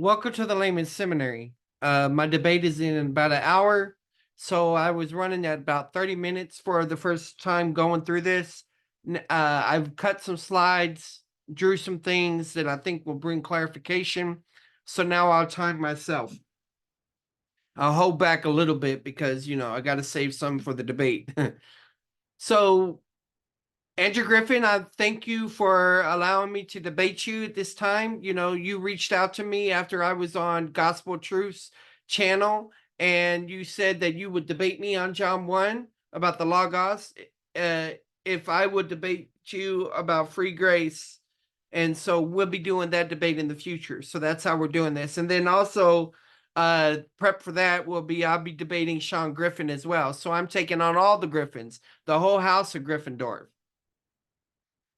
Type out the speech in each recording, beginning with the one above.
Welcome to the Layman's Seminary. My debate is in about an hour, so I was running at about 30 minutes for the first time going through this. I've cut some slides, drew some things that I think will bring clarification. So now I'll time myself. I'll hold back a little bit because, I got to save some for the debate. So Andrew Griffin, I thank you for allowing me to debate you at this time. You reached out to me after I was on Gospel Truth's channel, and you said that you would debate me on John 1 about the Logos, uh, if I would debate you about free grace. And so we'll be doing that debate in the future. So that's how we're doing this. And then also, prep for that I'll be debating Sean Griffin as well. So I'm taking on all the Griffins, the whole house of Gryffindor.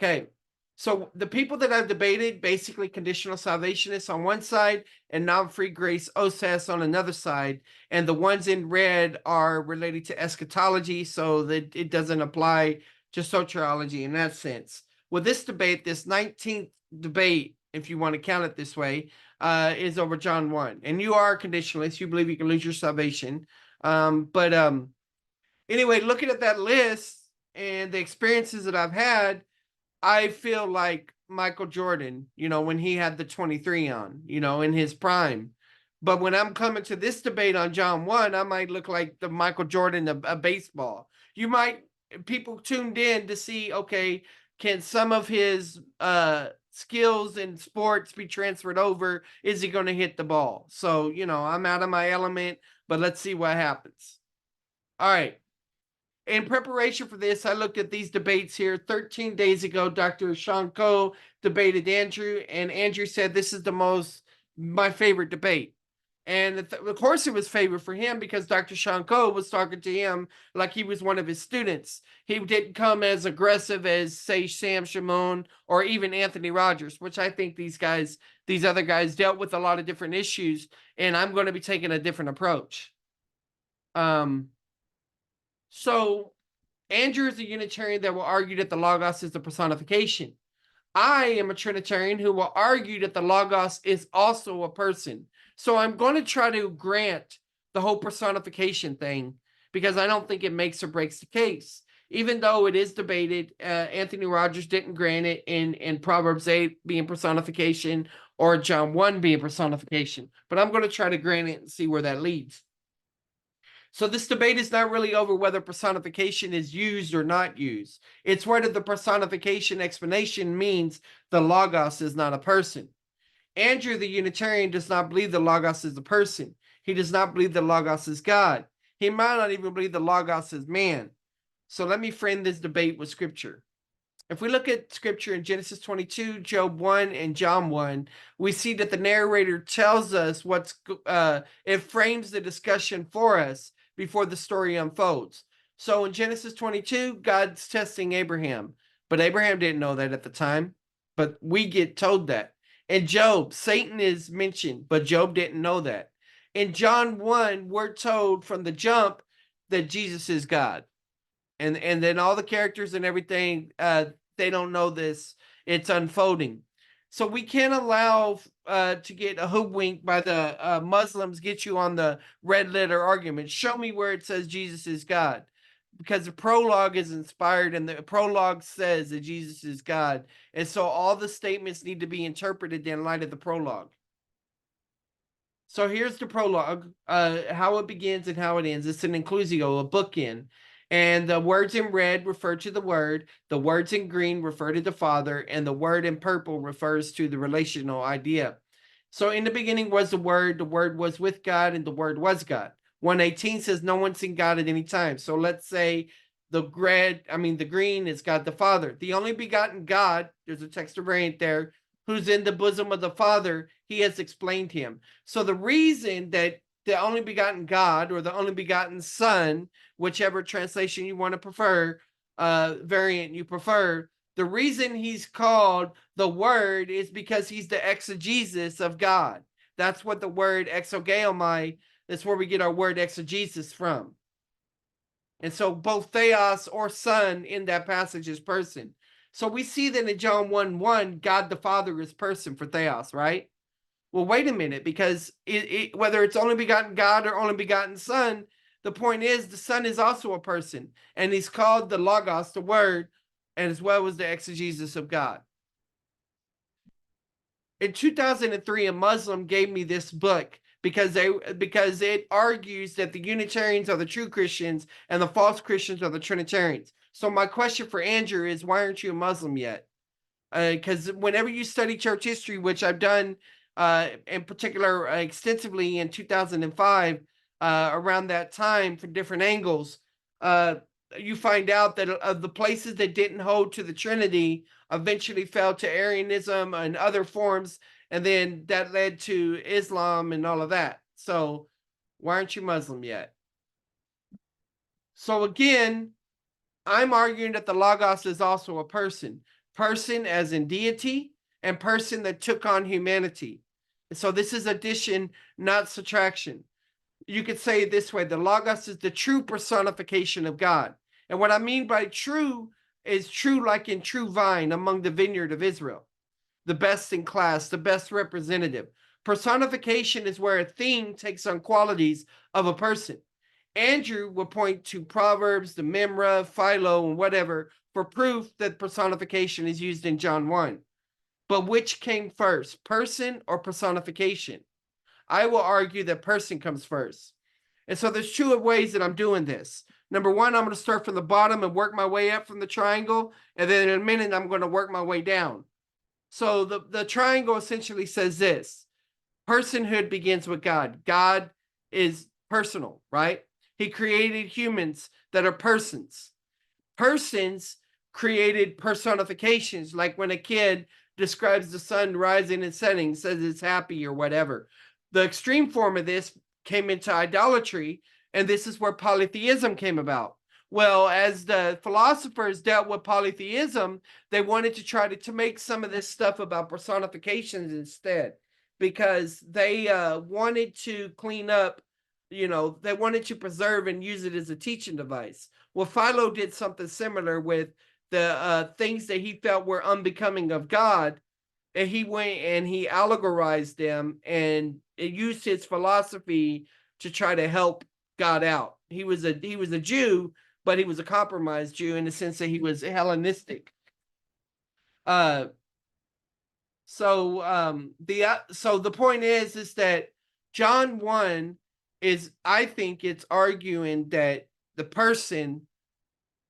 Okay. So the people that I've debated, basically conditional salvationists on one side and non-free grace OSAS on another side. And the ones in red are related to eschatology, so that it doesn't apply to soteriology in that sense. With this debate, this 19th debate, if you want to count it this way, is over John 1. And you are a conditionalist. You believe you can lose your salvation. But anyway, looking at that list and the experiences that I've had, I feel like Michael Jordan, when he had the 23 on, in his prime. But when I'm coming to this debate on John 1, I might look like the Michael Jordan of baseball. People tuned in to see, okay, can some of his skills in sports be transferred over? Is he going to hit the ball? So, I'm out of my element, but let's see what happens. All right. In preparation for this, I looked at these debates here. 13 days ago, Dr. Sean Coe debated Andrew, and Andrew said this is my favorite debate. And of course, it was favorite for him because Dr. Sean Coe was talking to him like he was one of his students. He didn't come as aggressive as, say, Sam Shimon or even Anthony Rogers, which I think these other guys dealt with a lot of different issues, and I'm going to be taking a different approach. So Andrew is a Unitarian that will argue that the Logos is the personification. I am a Trinitarian who will argue that the Logos is also a person. So I'm going to try to grant the whole personification thing because I don't think it makes or breaks the case. Even though it is debated, Anthony Rogers didn't grant it in Proverbs 8 being personification or John 1 being personification. But I'm going to try to grant it and see where that leads. So this debate is not really over whether personification is used or not used. It's whether the personification explanation means the Logos is not a person. Andrew, the Unitarian, does not believe the Logos is a person. He does not believe the Logos is God. He might not even believe the Logos is man. So let me frame this debate with Scripture. If we look at Scripture in Genesis 22, Job 1, and John 1, we see that the narrator tells us it frames the discussion for us before the story unfolds. So in Genesis 22, God's testing Abraham, but Abraham didn't know that at the time, but we get told that. In Job, Satan is mentioned, but Job didn't know that. In John 1, we're told from the jump that Jesus is God. And then all the characters and everything, they don't know this. It's unfolding. So we can't allow to get a hoodwinked by the Muslims, get you on the red letter argument. Show me where it says Jesus is God. Because the prologue is inspired and the prologue says that Jesus is God. And so all the statements need to be interpreted in light of the prologue. So here's the prologue, how it begins and how it ends. It's an inclusio, a bookend. And the words in red refer to the Word, the words in green refer to the Father, and the word in purple refers to the relational idea. So in the beginning was the Word was with God, and the Word was God. 118 says no one's seen God at any time. So let's say the green is God the Father. The only begotten God, there's a text variant there, who's in the bosom of the Father, he has explained him. So the reason that the only begotten God or the only begotten Son, whichever translation you want to prefer, variant you prefer, the reason he's called the Word is because he's the exegesis of God. That's what the word exogeomai, that's where we get our word exegesis from. And so both theos or Son in that passage is person. So we see that in John 1:1, God the Father is person for theos, right? Well, wait a minute, because whether it's only begotten God or only begotten Son, the point is the Son is also a person, and he's called the Logos, the Word, and as well as the exegesis of God. In 2003, a Muslim gave me this book because it argues that the Unitarians are the true Christians and the false Christians are the Trinitarians. So my question for Andrew is, why aren't you a Muslim yet? Because whenever you study church history, which I've done in particular extensively in 2005, around that time from different angles, you find out that of the places that didn't hold to the Trinity eventually fell to Arianism and other forms, and then that led to Islam and all of that. So why aren't you Muslim yet? So again, I'm arguing that the Logos is also a person, person as in deity, and person that took on humanity. So this is addition, not subtraction. You could say it this way: the Logos is the true personification of God. And what I mean by true is true like in true vine among the vineyard of Israel, the best in class, the best representative. Personification is where a thing takes on qualities of a person. Andrew will point to Proverbs, the Memra, Philo, and whatever for proof that personification is used in John 1. But which came first, person or personification? I will argue that person comes first. And so there's two ways that I'm doing this. Number one, I'm going to start from the bottom and work my way up from the triangle. And then in a minute, I'm going to work my way down. So the triangle essentially says this: personhood begins with God. God is personal, right? He created humans that are persons. Persons created personifications, like when a kid describes the sun rising and setting, says it's happy or whatever. The extreme form of this came into idolatry, and this is where polytheism came about. Well, as the philosophers dealt with polytheism, they wanted to try to make some of this stuff about personifications instead, because they wanted to clean up, they wanted to preserve and use it as a teaching device. Well, Philo did something similar with the things that he felt were unbecoming of God, and he went and he allegorized them and used his philosophy to try to help God out. He was a Jew, but he was a compromised Jew in the sense that he was Hellenistic. So the point is that John 1 is, I think it's arguing that the person,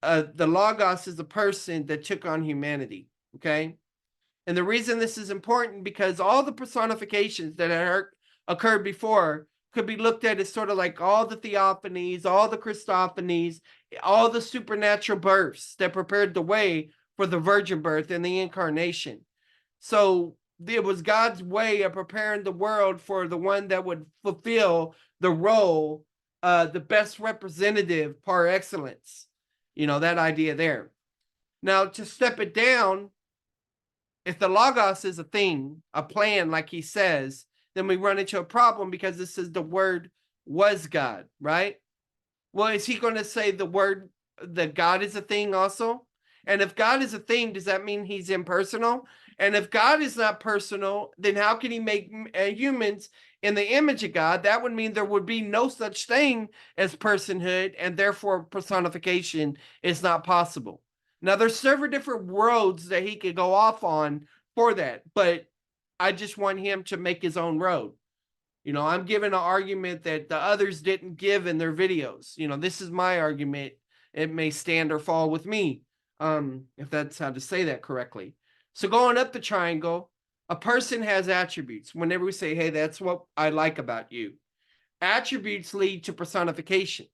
the Logos is a person that took on humanity. Okay. And the reason this is important, because all the personifications that had occurred before could be looked at as sort of like all the theophanies, all the Christophanies, all the supernatural births that prepared the way for the virgin birth and the incarnation. So it was God's way of preparing the world for the one that would fulfill the role, the best representative par excellence. That idea there. Now, to step it down, if the Logos is a thing, a plan, like he says, then we run into a problem, because this is the Word was God, right? Well, is he going to say that God is a thing also? And if God is a thing, does that mean he's impersonal? And if God is not personal, then how can he make humans in the image of God? That would mean there would be no such thing as personhood, and therefore personification is not possible. Now, there's several different roads that he could go off on for that, but I just want him to make his own road. I'm giving an argument that the others didn't give in their videos. This is my argument. It may stand or fall with me, if that's how to say that correctly. So going up the triangle, a person has attributes. Whenever we say, hey, that's what I like about you, attributes lead to personification.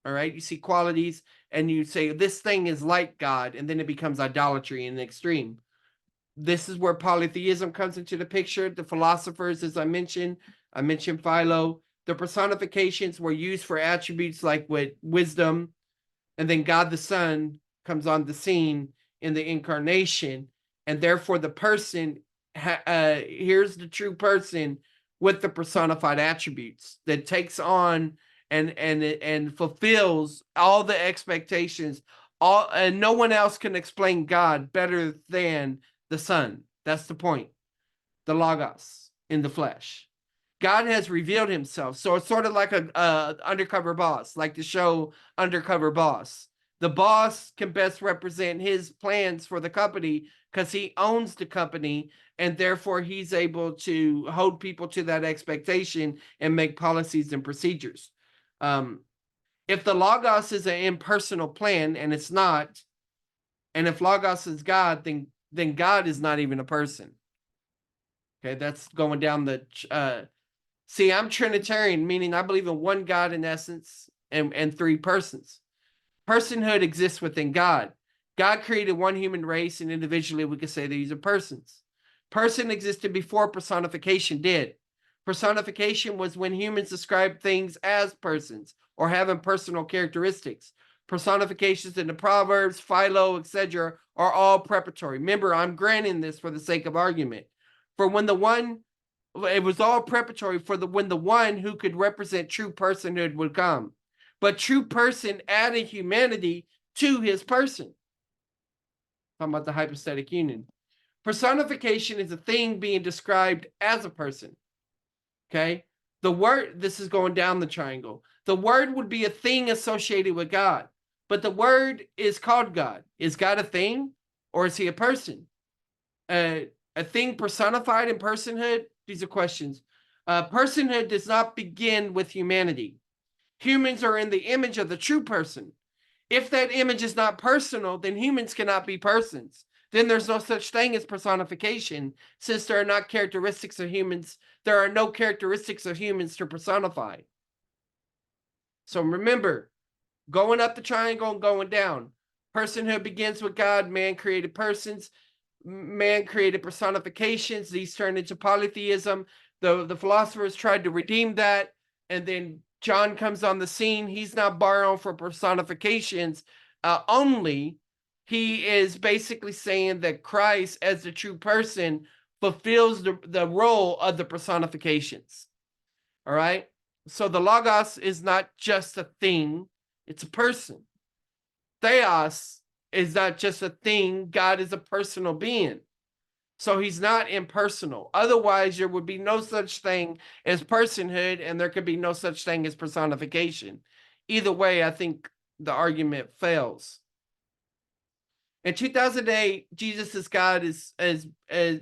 All right. You see qualities and you say this thing is like God, and then it becomes idolatry in the extreme. This is where polytheism comes into the picture. The philosophers, as I mentioned Philo. The personifications were used for attributes like with wisdom, and then God the Son comes on the scene in the incarnation, and therefore the person, here's the true person with the personified attributes that takes on and fulfills all the expectations. And no one else can explain God better than the Son. That's the point. The Logos. in the flesh. God has revealed himself. So it's sort of like a undercover boss, like the show Undercover Boss. The boss can best represent his plans for the company because he owns the company, and therefore he's able to hold people to that expectation and make policies and procedures. If the Logos is an impersonal plan, and it's not, and if Logos is God, then God is not even a person. Okay, that's going down the see, I'm Trinitarian, meaning I believe in one God in essence and three persons. Personhood exists within God. God created one human race, and individually we could say these are persons. Person existed before personification did. Personification was when humans described things as persons or having personal characteristics. Personifications in the Proverbs, Philo, etc., are all preparatory. Remember, I'm granting this for the sake of argument. For when the one, it was all preparatory for when the one who could represent true personhood would come. But true person added humanity to his person. Talking about the hypostatic union. Personification is a thing being described as a person. Okay. The word, this is going down the triangle. The word would be a thing associated with God, but the word is called God. Is God a thing, or is he a person? A thing personified in personhood? These are questions. Personhood does not begin with humanity. Humans are in the image of the true person. If that image is not personal, then humans cannot be persons. Then there's no such thing as personification, since there are not characteristics of humans. There are no characteristics of humans to personify. So remember, going up the triangle and going down. Personhood begins with God. Man created persons. Man created personifications. These turned into polytheism. The philosophers tried to redeem that, and then John comes on the scene. He's not borrowing for personifications only. He is basically saying that Christ, as the true person, fulfills the role of the personifications. All right? So the Logos is not just a thing, it's a person. Theos is not just a thing, God is a personal being. So he's not impersonal. Otherwise, there would be no such thing as personhood, and there could be no such thing as personification. Either way, I think the argument fails. In 2008, Jesus is God is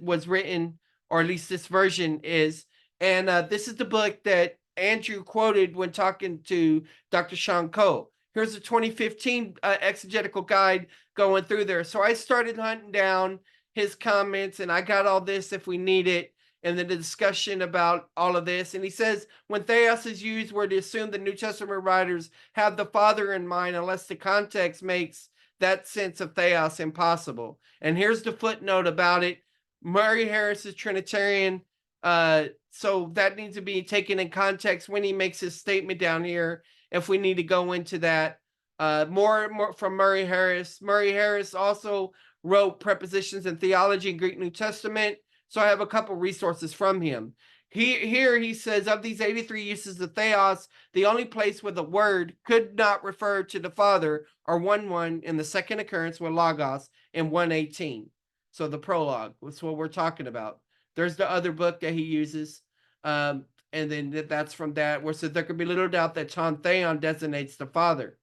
was written, or at least this version is, and this is the book that Andrew quoted when talking to Dr. Sean Cole. Here's a 2015 exegetical guide going through there. So I started hunting down his comments, and I got all this if we need it, and then the discussion about all of this. And he says, when theos is used, we're to assume the New Testament writers have the Father in mind, unless the context makes that sense of theos impossible. And here's the footnote about it. Murray Harris is Trinitarian, so that needs to be taken in context when he makes his statement down here, if we need to go into that. More from Murray Harris. Murray Harris also wrote Prepositions in Theology and Greek New Testament, so I have a couple resources from him. Here he says, of these 83 uses of theos, the only place where the word could not refer to the Father are 1:1 in the second occurrence with Logos in 1:18. So the prologue, that's what we're talking about. There's the other book that he uses, and then that's from that, where it says there could be little doubt that ton theon designates the Father.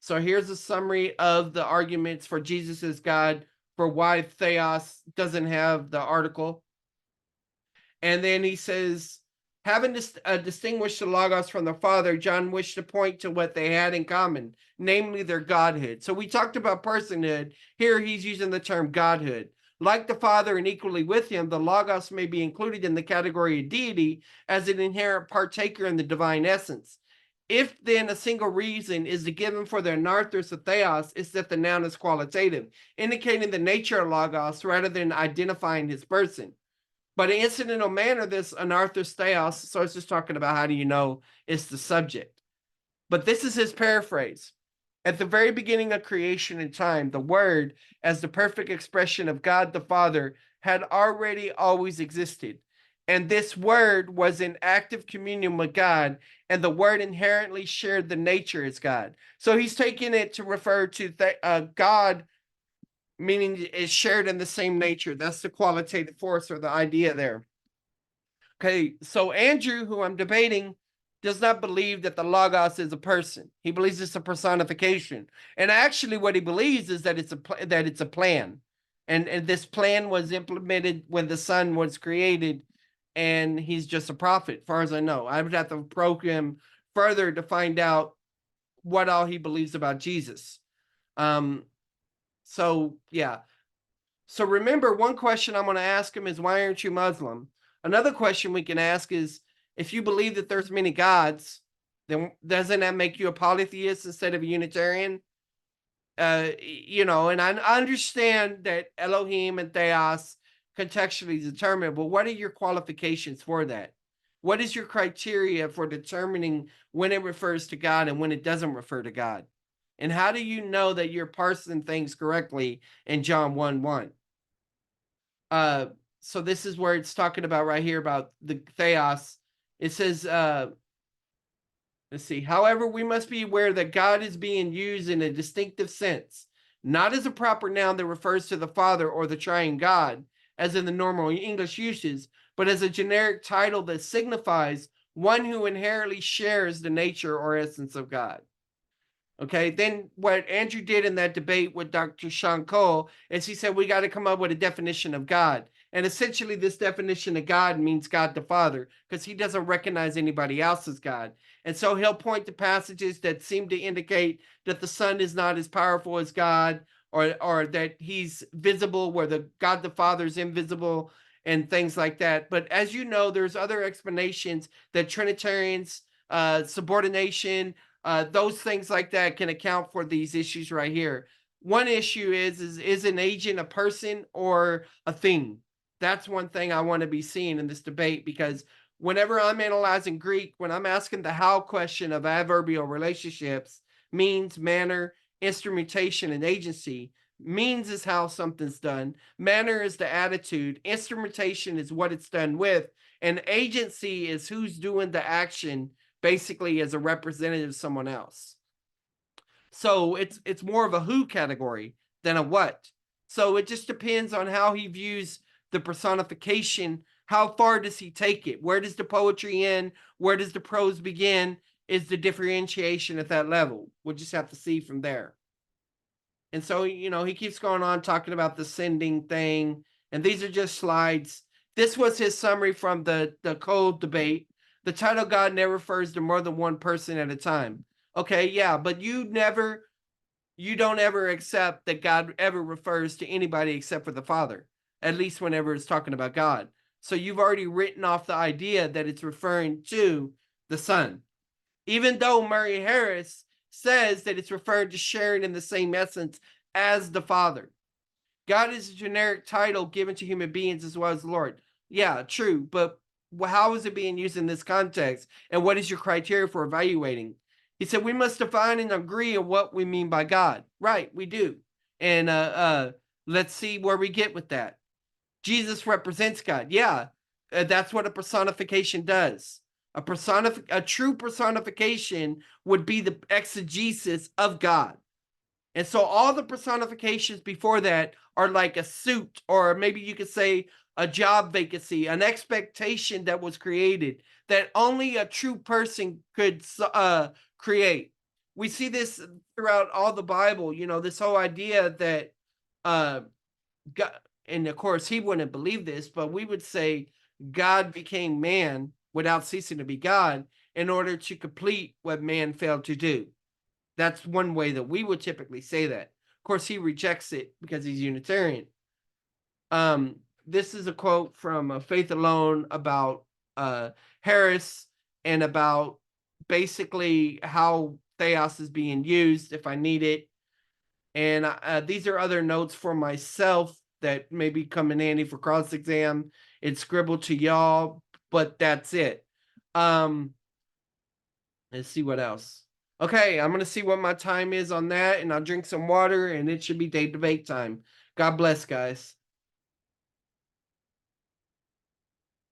So here's a summary of the arguments for Jesus as God, for why theos doesn't have the article. And then he says, having distinguished the Logos from the Father, John wished to point to what they had in common, namely their Godhood. So we talked about personhood. Here he's using the term Godhood. Like the Father and equally with him, the Logos may be included in the category of deity as an inherent partaker in the divine essence. If then a single reason is given for the anarthros of theos, is that the noun is qualitative, indicating the nature of Logos rather than identifying his person. But in incidental manner, this anarthros theos, so it's just talking about how do you know it's the subject. But this is his paraphrase. At the very beginning of creation and time, the Word, as the perfect expression of God the Father, had already always existed. And this Word was in active communion with God, and the Word inherently shared the nature as God. So he's taking it to refer to God, meaning it's shared in the same nature. That's the qualitative force or the idea there. Okay, so Andrew, who I'm debating, does not believe that the Logos is a person. He believes it's a personification, and actually, what he believes is that it's a plan, and this plan was implemented when the Son was created, and he's just a prophet, far as I know. I would have to probe him further to find out what all he believes about Jesus. Um, so yeah. So remember, one question I'm going to ask him is, why aren't you Muslim? Another question we can ask is, if you believe that there's many gods, then doesn't that make you a polytheist instead of a Unitarian? And I understand that Elohim and Theos contextually determine, but what are your qualifications for that? What is your criteria for determining when it refers to God and when it doesn't refer to God? And how do you know that you're parsing things correctly in John 1:1? Uh, so this is where it's talking about right here about the Theos. It says, let's see. However, we must be aware that God is being used in a distinctive sense, not as a proper noun that refers to the Father or the triune God, as in the normal English uses, but as a generic title that signifies one who inherently shares the nature or essence of God. Okay, then what Andrew did in that debate with Dr. Sean Cole is he said we got to come up with a definition of God. And essentially, this definition of God means God the Father, because he doesn't recognize anybody else as God. And so he'll point to passages that seem to indicate that the Son is not as powerful as God, or that he's visible where the God the Father is invisible, and things like that. But as you know, there's other explanations that Trinitarians, subordination, those things like that can account for these issues right here. One issue is an agent a person or a thing? That's one thing I want to be seeing in this debate, because whenever I'm analyzing Greek, when I'm asking the how question of adverbial relationships, means, manner, instrumentation, and agency. Means is how something's done. Manner is the attitude. Instrumentation is what it's done with. And agency is who's doing the action, basically as a representative of someone else. So it's more of a who category than a what. So it just depends on how he views the personification. How far does he take it? Where does the poetry end? Where does the prose begin? Is the differentiation at that level? We'll just have to see from there. And so, he keeps going on talking about the sending thing. And these are just slides. This was his summary from the code debate. The title God never refers to more than one person at a time. Okay, yeah, but you don't ever accept that God ever refers to anybody except for the Father, at least whenever it's talking about God. So you've already written off the idea that it's referring to the Son, even though Murray Harris says that it's referring to sharing in the same essence as the Father. God is a generic title given to human beings as well as the Lord. Yeah, true, but how is it being used in this context? And what is your criteria for evaluating? He said we must define and agree on what we mean by God. Right, we do. And let's see where we get with that. Jesus represents God. Yeah, that's what a personification does. A true personification would be the exegesis of God. And so all the personifications before that are like a suit, or maybe you could say a job vacancy, an expectation that was created that only a true person could create. We see this throughout all the Bible, this whole idea that God, and of course he wouldn't believe this, but we would say God became man without ceasing to be God in order to complete what man failed to do. That's one way that we would typically say that. Of course, he rejects it because he's Unitarian. This is a quote from Faith Alone about Harris, and about basically how Theos is being used if I need it. And these are other notes for myself that maybe come in handy for cross exam. It's scribbled to y'all, but that's it. Let's see what else. Okay, I'm going to see what my time is on that, and I'll drink some water, and it should be day debate time. God bless, guys.